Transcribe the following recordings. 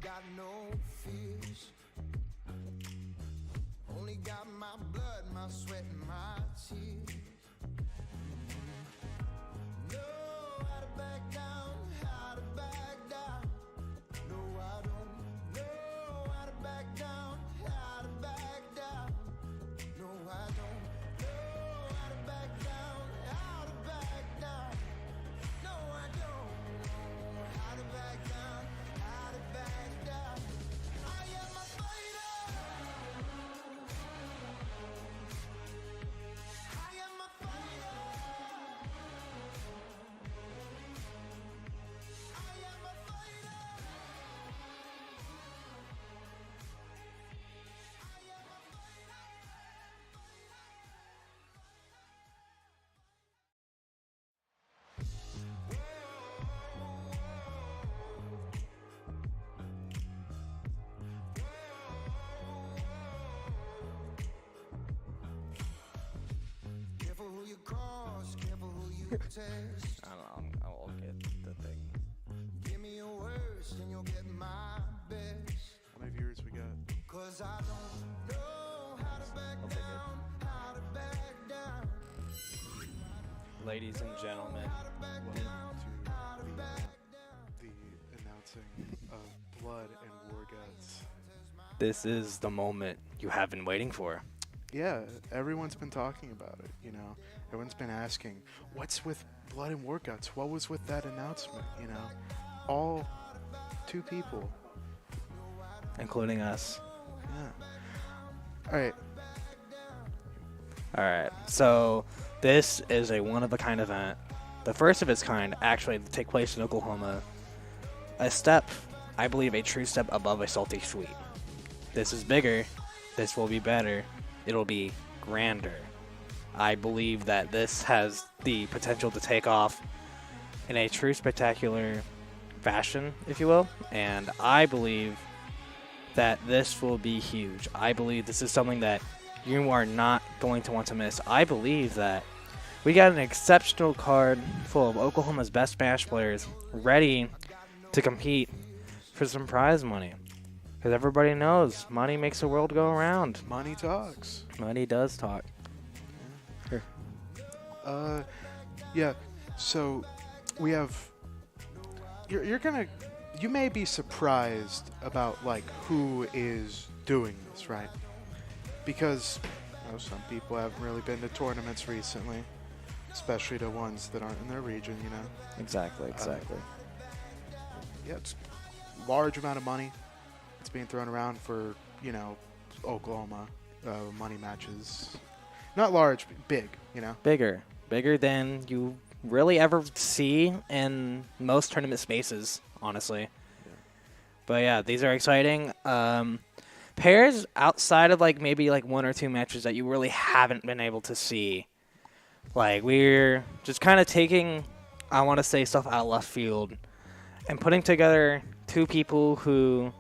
Got no fears. Only got my blood, my sweat, and my tears. Know how to back down, how to back down. No, I don't know how to back down, how to back down. No, I don't know how to back down, how to back down. No, I don't know how to back down, how to back down. I am a fighter. I am a fighter. I am a fighter. I am a Careful who you cross, careful who you test. I don't know. I'll get the thing. Give me your worst and you'll get my best. How many viewers we got? Cause I don't know how to back down, how to back down. Ladies and gentlemen, Welcome to the announcing of Blood and Warguts. this is the moment you have been waiting for. Yeah, everyone's been talking about it, you know. Everyone's been asking, what's with Blood and Warguts? What was with that announcement, you know? All 2 people. Including us. Yeah. All right. Alright, so this is a one-of-a-kind event. The first of its kind, actually, to take place in Oklahoma. A step, I believe a true step above a salty sweet. This is bigger. This will be better. It'll be grander. I believe that this has the potential to take off in a true spectacular fashion, if you will. And I believe that this will be huge. I believe this is something that you are not going to want to miss. I believe that we got an exceptional card full of Oklahoma's best Smash players ready to compete for some prize money. Because everybody knows money makes the world go around. Money talks. Money does talk. Here. Yeah, so we have, you may be surprised about, like, who is doing this, right? Because, you know, some people haven't really been to tournaments recently, especially the ones that aren't in their region, you know? Exactly. Yeah, it's a large amount of money. It's being thrown around for, you know, Oklahoma money matches. Not large, but big, you know? Bigger than you really ever see in most tournament spaces, honestly. Yeah. But yeah, these are exciting. Pairs outside of like maybe like 1 or 2 matches that you really haven't been able to see. Like we're just kind of taking, I want to say, stuff out of left field and putting together 2 people who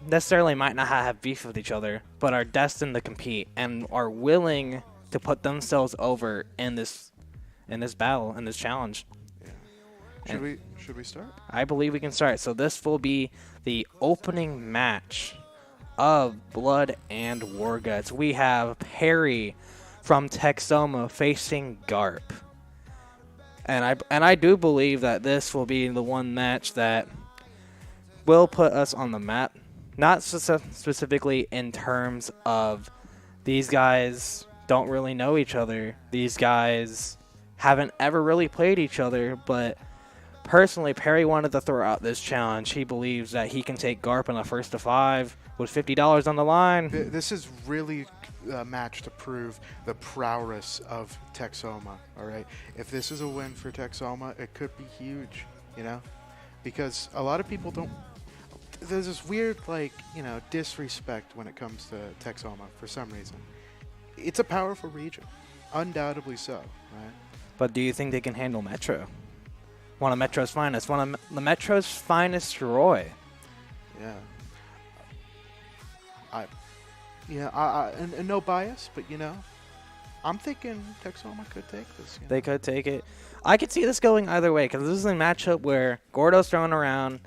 necessarily might not have beef with each other, but are destined to compete and are willing to put themselves over in this battle, in this challenge. Yeah. Should we start? I believe we can start. So this will be the opening match of Blood and Warguts, we have Perry from Texoma facing Garp. And I do believe that this will be the one match that will put us on the map. Not specifically in terms of these guys don't really know each other. These guys haven't ever really played each other, but personally, Perry wanted to throw out this challenge. He believes that he can take Garp in a first to 5 with $50 on the line. This is really a match to prove the prowess of Texoma, all right? If this is a win for Texoma, it could be huge, you know? Because a lot of people don't... There's this weird, like, you know, disrespect when it comes to Texoma for some reason. It's a powerful region. Undoubtedly so, right? But do you think they can handle Metro? One of Metro's finest. One of the Metro's finest, Roy. Yeah. And no bias, but, you know, I'm thinking Texoma could take this. They could take it. I could see this going either way, because this is a matchup where Gordo's thrown around,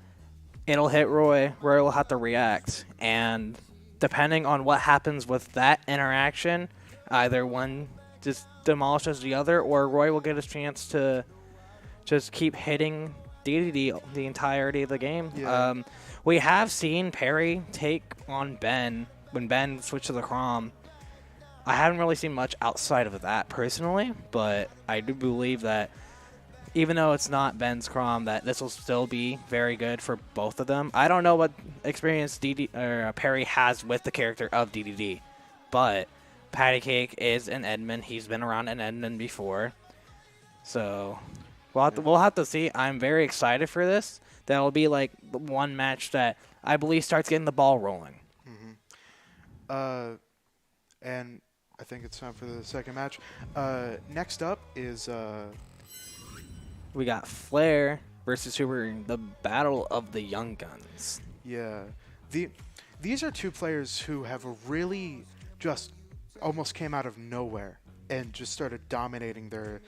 it'll hit Roy, Roy will have to react, and depending on what happens with that interaction, either one just demolishes the other, or Roy will get a chance to just keep hitting DDD the entirety of the game. Yeah. We have seen Perry take on Ben when Ben switched to the Chrom. I haven't really seen much outside of that personally, but I do believe that even though it's not Ben's Chrom, that this will still be very good for both of them. I don't know what experience Perry has with the character of DDD, but Patty Cake is an Edmund. He's been around an Edmund before. So we'll have to see. I'm very excited for this. That'll be like the one match that I believe starts getting the ball rolling. And I think it's time for the second match. Next up is... We got Flair versus Super, the Battle of the Young Guns. Yeah. These are two players who have really just almost came out of nowhere and just started dominating their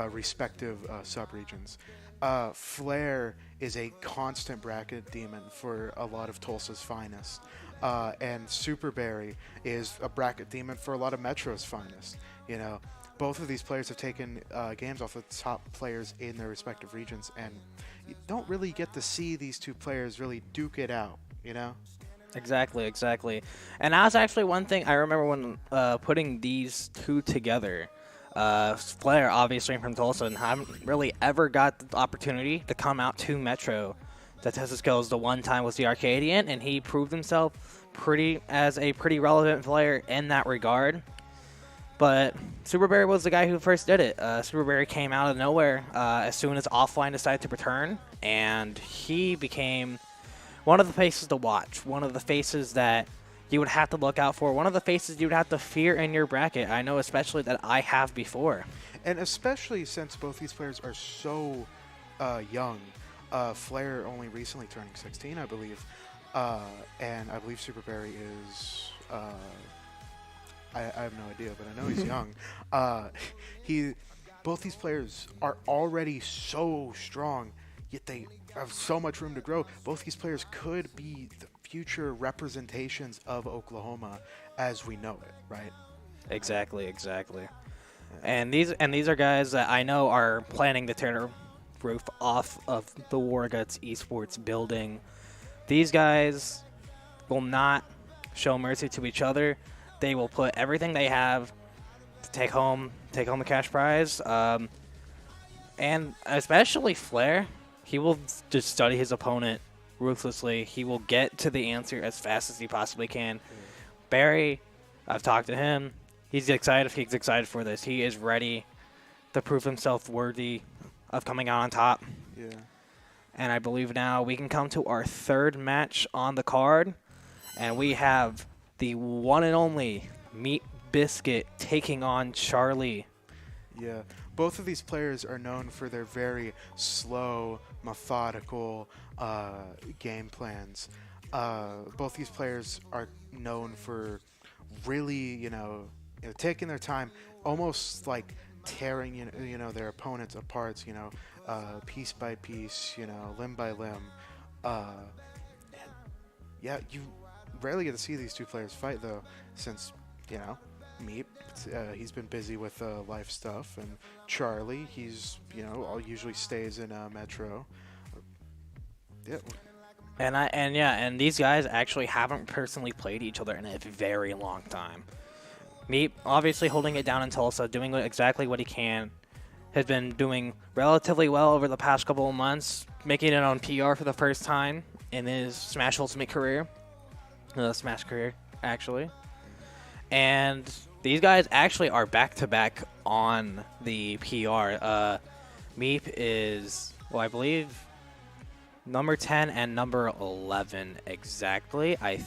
respective subregions. Flair is a constant bracket demon for a lot of Tulsa's finest. And Superberry is a bracket demon for a lot of Metro's finest. You know, both of these players have taken games off of the top players in their respective regions, and you don't really get to see these two players really duke it out, you know? Exactly. And that was actually one thing I remember when putting these two together. Flair, obviously from Tulsa, and haven't really ever got the opportunity to come out to Metro. The Tesla Skills, the one time was the Arcadian, and he proved himself as a pretty relevant player in that regard. But Superberry was the guy who first did it. Superberry came out of nowhere as soon as Offline decided to return, and he became one of the faces to watch, one of the faces that you would have to look out for, one of the faces you would have to fear in your bracket. I know especially that I have before. And especially since both these players are so young. Flair only recently turning 16, I believe. And I believe Superberry is... I have no idea, but I know he's young. Both these players are already so strong, yet they have so much room to grow. Both these players could be the future representations of Oklahoma as we know it, right? Exactly. And these are guys that I know are planning to tear the roof off of the Warguts esports building. These guys will not show mercy to each other. They will put everything they have to take home the cash prize. And especially Flair, he will just study his opponent ruthlessly. He will get to the answer as fast as he possibly can. Barry, I've talked to him. He's excited. He's excited for this. He is ready to prove himself worthy of coming out on top. Yeah. And I believe now we can come to our third match on the card. And we have the one and only Meat Biscuit taking on Charlie. Yeah. Both of these players are known for their very slow, methodical game plans. Both these players are known for really, taking their time, almost like tearing, their opponents apart, piece by piece, limb by limb. rarely get to see these two players fight though, since Meep, he's been busy with life stuff, and Charlie, he's usually stays in Metro. Yeah. And these guys actually haven't personally played each other in a very long time. Meep obviously holding it down in Tulsa, doing exactly what he can. Has been doing relatively well over the past couple of months, making it on PR for the first time in his Smash Ultimate career. Smash career, actually. And these guys actually are back-to-back on the PR. Meep is, well, I believe, number 10 and number 11 exactly. I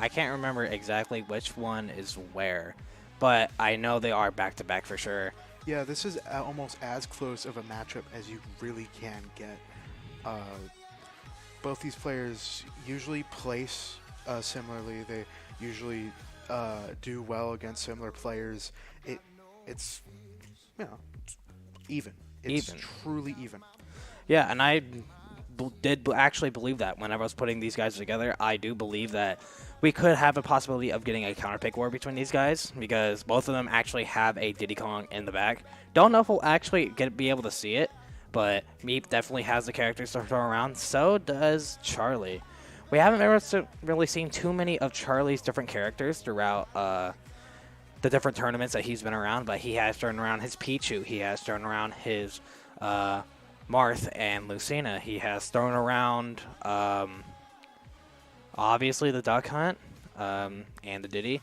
can't remember exactly which one is where, but I know they are back-to-back for sure. Yeah, this is almost as close of a matchup as you really can get. Both these players usually place similarly. They usually do well against similar players. It's even. It's truly even. Yeah, and I did actually believe that whenever I was putting these guys together. I do believe that we could have a possibility of getting a counter-pick war between these guys because both of them actually have a Diddy Kong in the back. Don't know if we'll actually be able to see it, but Meep definitely has the characters to throw around. So does Charlie. We haven't really seen too many of Charlie's different characters throughout the different tournaments that he's been around, but he has thrown around his Pichu. He has thrown around his Marth and Lucina. He has thrown around obviously the Duck Hunt and the Diddy.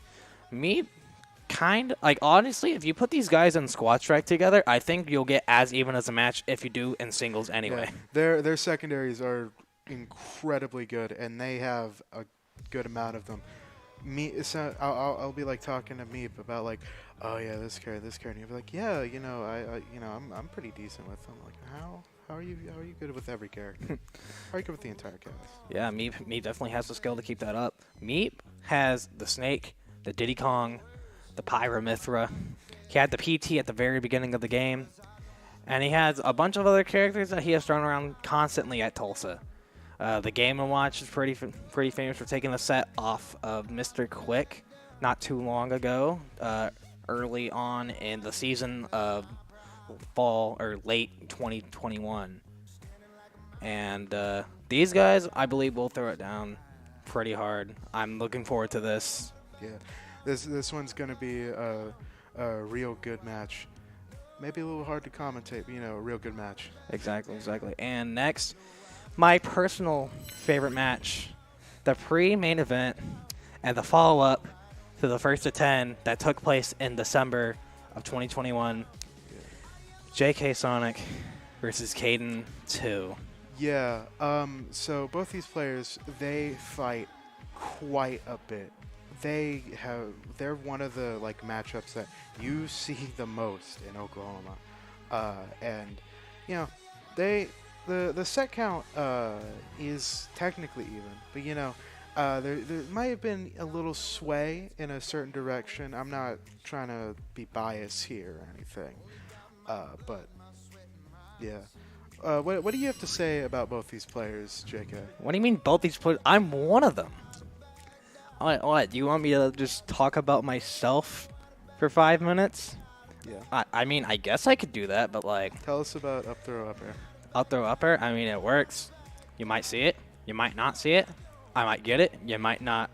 Meep honestly, if you put these guys in squad strike together, I think you'll get as even as a match if you do in singles anyway. Yeah, their secondaries are incredibly good, and they have a good amount of them. I'll be like talking to Meep about like, oh yeah, this character, and he'll be like, yeah, I'm pretty decent with them. Like, how are you good with every character? How are you good with the entire cast? Yeah, Meep definitely has the skill to keep that up. Meep has the Snake, the Diddy Kong, the Pyramithra. He had the PT at the very beginning of the game, and he has a bunch of other characters that he has thrown around constantly at Tulsa. The Game & Watch is pretty famous for taking the set off of Mr. Quick not too long ago, early on in the season of fall or late 2021. And these guys, I believe, will throw it down pretty hard. I'm looking forward to this. Yeah, this one's going to be a real good match. Maybe a little hard to commentate, but, a real good match. Exactly. And next, my personal favorite match, the pre-main event and the follow-up to the first of 10 that took place in December of 2021. JK Sonic versus Caden 2. Yeah, so both these players, they fight quite a bit. They're one of the matchups that you see the most in Oklahoma. And the set count is technically even, but there might have been a little sway in a certain direction. I'm not trying to be biased here or anything. But yeah. What do you have to say about both these players, JK? What do you mean both these players? I'm one of them. What? Do you want me to just talk about myself for 5 minutes? Yeah. I mean, I guess I could do that, but Tell us about up throw up air. Up throw upper. I mean, it works. You might see it. You might not see it. I might get it. You might not.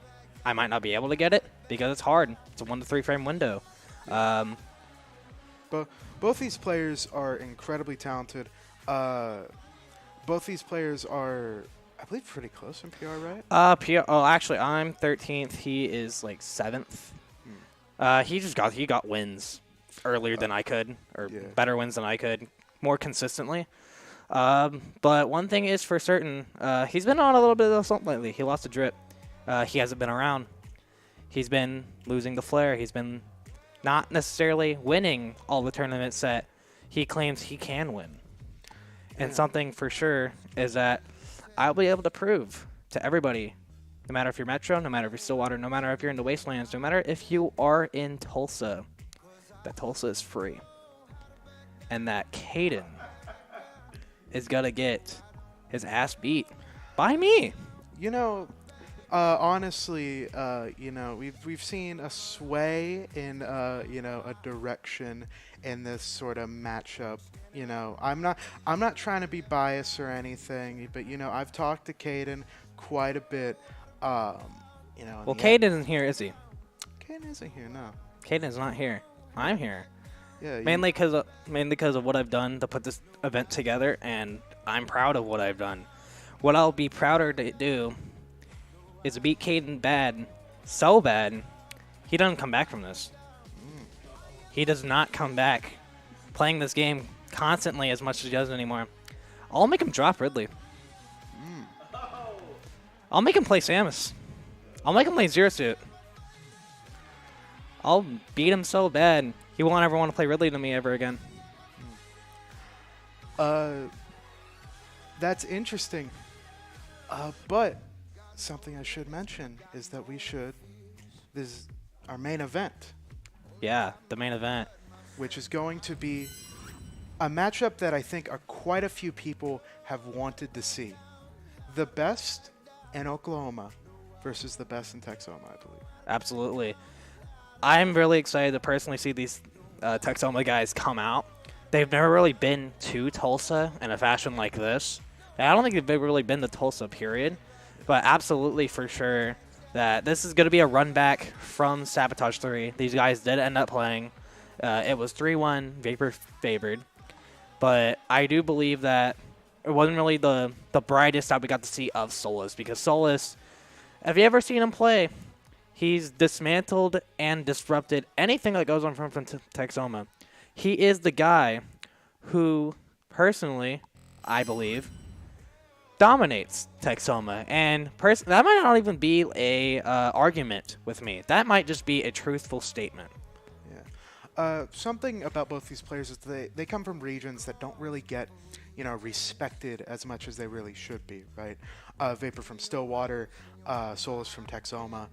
I might not be able to get it because it's hard. It's a 1 to 3 frame window. But both these players are incredibly talented. Both these players are, I believe, pretty close in PR, right? PR. Oh, actually, I'm 13th. He is 7th. He got wins earlier than I could, or better wins than I could, more consistently. But one thing is for certain, he's been on a little bit of something lately. He lost a drip. He hasn't been around. He's been losing the flare. He's been not necessarily winning all the tournaments that he claims he can win. And something for sure is that I'll be able to prove to everybody, no matter if you're Metro, no matter if you're Stillwater, no matter if you're in the Wastelands, no matter if you are in Tulsa, that Tulsa is free. And that Caden is going to get his ass beat by me. Honestly, we've seen a sway in a direction in this sort of matchup. I'm not trying to be biased or anything, but I've talked to Caden quite a bit. Um, Well, Caden isn't here, is he? Caden isn't here, no. Caden is not here. I'm here. Yeah, Mainly because of what I've done to put this event together, and I'm proud of what I've done. What I'll be prouder to do is beat Caden bad, so bad, he doesn't come back from this. He does not come back playing this game constantly as much as he does anymore. I'll make him drop Ridley. I'll make him play Samus. I'll make him play Zero Suit. I'll beat him so bad, he won't ever want to play Ridley to me ever again. That's interesting. But something I should mention is that this is our main event, Yeah, the main event. which is going to be a matchup that I think quite a few people have wanted to see. The best in Oklahoma versus the best in Texoma, I believe. Absolutely. I'm really excited to personally see these Texoma guys come out. They've never really been to Tulsa in a fashion like this. I don't think they've really been to Tulsa, period. But absolutely for sure that this is going to be a run back from Sabotage 3. These guys did end up playing. It was 3-1, Vapor favored. But I do believe that it wasn't really the brightest that we got to see of Solus, because Solus, have you ever seen him play? He's dismantled and disrupted anything that goes on from Texoma. He is the guy who, personally, I believe, dominates Texoma. And that might not even be a argument with me. That might just be a truthful statement. Yeah. Something about both these players is they come from regions that don't really get, respected as much as they really should be, right? Vapor from Stillwater, Solus from Texoma.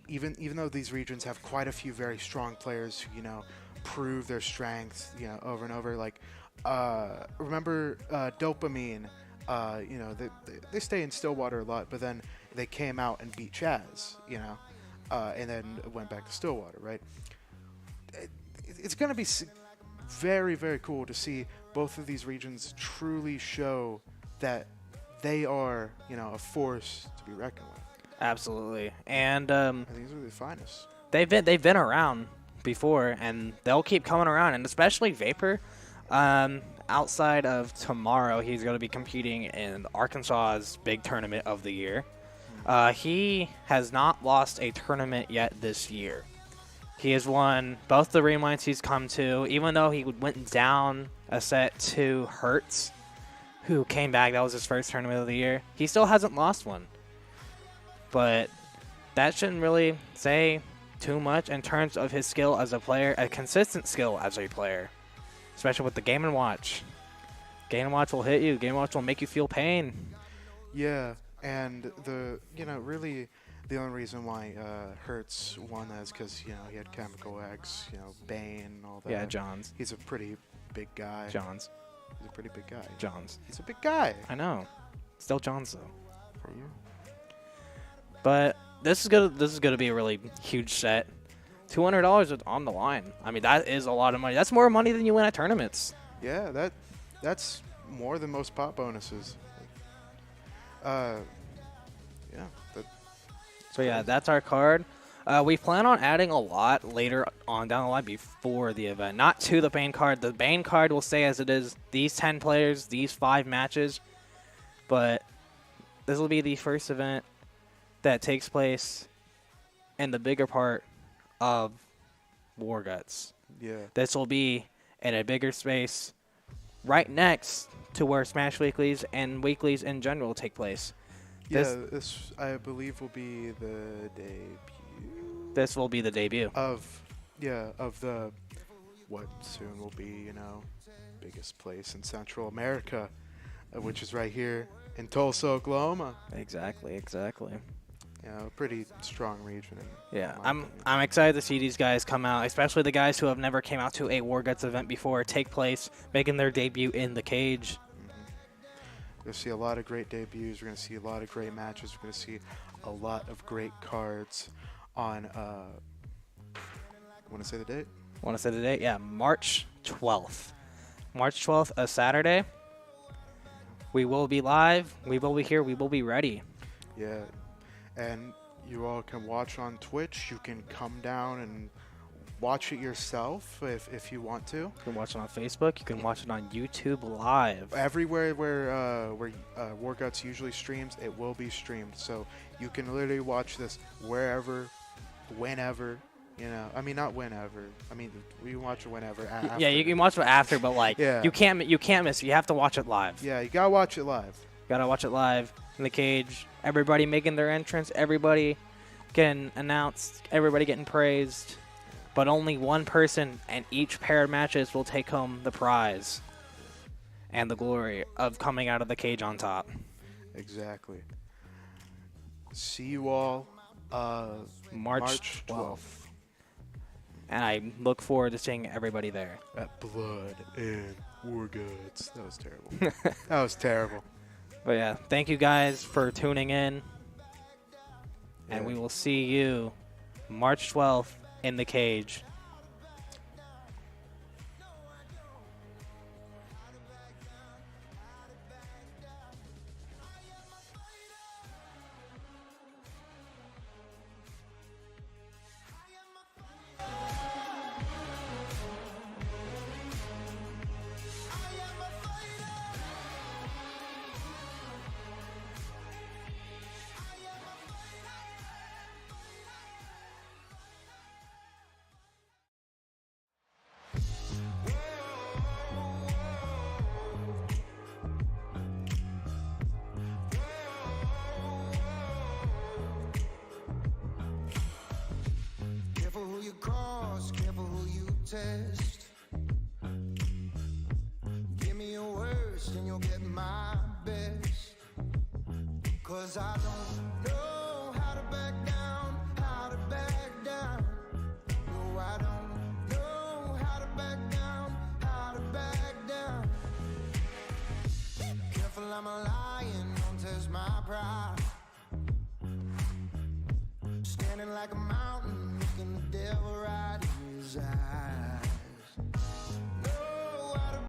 Even though these regions have quite a few very strong players who, prove their strengths, over and over. Like, remember Dopamine? They stay in Stillwater a lot, but then they came out and beat Chaz, and then went back to Stillwater, right? It's going to be very, very cool to see both of these regions truly show that they are, a force to be reckoned with. Absolutely. And These are the finest. they've been around before, and they'll keep coming around, and especially Vapor. Outside of tomorrow, he's going to be competing in Arkansas's big tournament of the year. He has not lost a tournament yet this year. He has won both the reminds he's come to, even though he went down a set to Hertz, who came back. That was his first tournament of the year. He still hasn't lost one. But that shouldn't really say too much in terms of his skill as a player, a consistent skill as a player, especially with the Game & Watch. Game & Watch will hit you. Game & Watch will make you feel pain. Yeah, and really the only reason why Hertz won that is because, he had Chemical X, Bane, all that. Yeah, Johns. He's a pretty big guy. Johns. He's a pretty big guy. Johns. He's a big guy. I know. Still Johns, though. For you. But this is gonna be a really huge set. $200 is on the line. I mean, that is a lot of money. That's more money than you win at tournaments. Yeah, that's more than most pot bonuses. Yeah. So yeah, that's our card. We plan on adding a lot later on down the line before the event. Not to the Bane card. The Bane card will stay as it is. These 10 players, these 5 matches. But this will be the first event that takes place in the bigger part of Warguts. Yeah. This will be in a bigger space right next to where Smash Weeklies and Weeklies in general take place. This I believe will be the debut. This will be the debut of the what soon will be, biggest place in Central America, which is right here in Tulsa, Oklahoma. Exactly. A pretty strong region. Yeah, in my opinion. I'm excited to see these guys come out, especially the guys who have never came out to a Warguts event before take place, making their debut in the cage. We're going to see a lot of great debuts. We're going to see a lot of great matches. We're going to see a lot of great cards on, want to say the date? Want to say the date? Yeah, March 12th. March 12th, a Saturday. We will be live. We will be here. We will be ready. Yeah. And you all can watch on Twitch. You can come down and watch it yourself if you want to. You can watch it on Facebook. You can watch it on YouTube Live. Everywhere where warguts usually streams, it will be streamed. So you can literally watch this wherever, whenever. You know, I mean, not whenever. I mean, we can watch it whenever. After. Yeah, you can watch it after, but like, Yeah. you can't miss it. You have to watch it live. Yeah, you gotta watch it live. Gotta watch it live in the cage. Everybody making their entrance. Everybody getting announced. Everybody getting praised. But only one person in each pair of matches will take home the prize and the glory of coming out of the cage on top. Exactly. See you all March 12th. And I look forward to seeing everybody there. At Blood and Warguts. That was terrible. That was terrible. But yeah, thank you guys for tuning in. And Yeah. we will see you March 12th in the cage. Careful who you cross, careful who you test. Give me your worst and you'll get my best. 'Cause I don't know how to back down, how to back down. No, I don't know how to back down, how to back down. Careful, I'm a lion, don't test my pride. Standing like a mountain, looking the devil right in his eyes.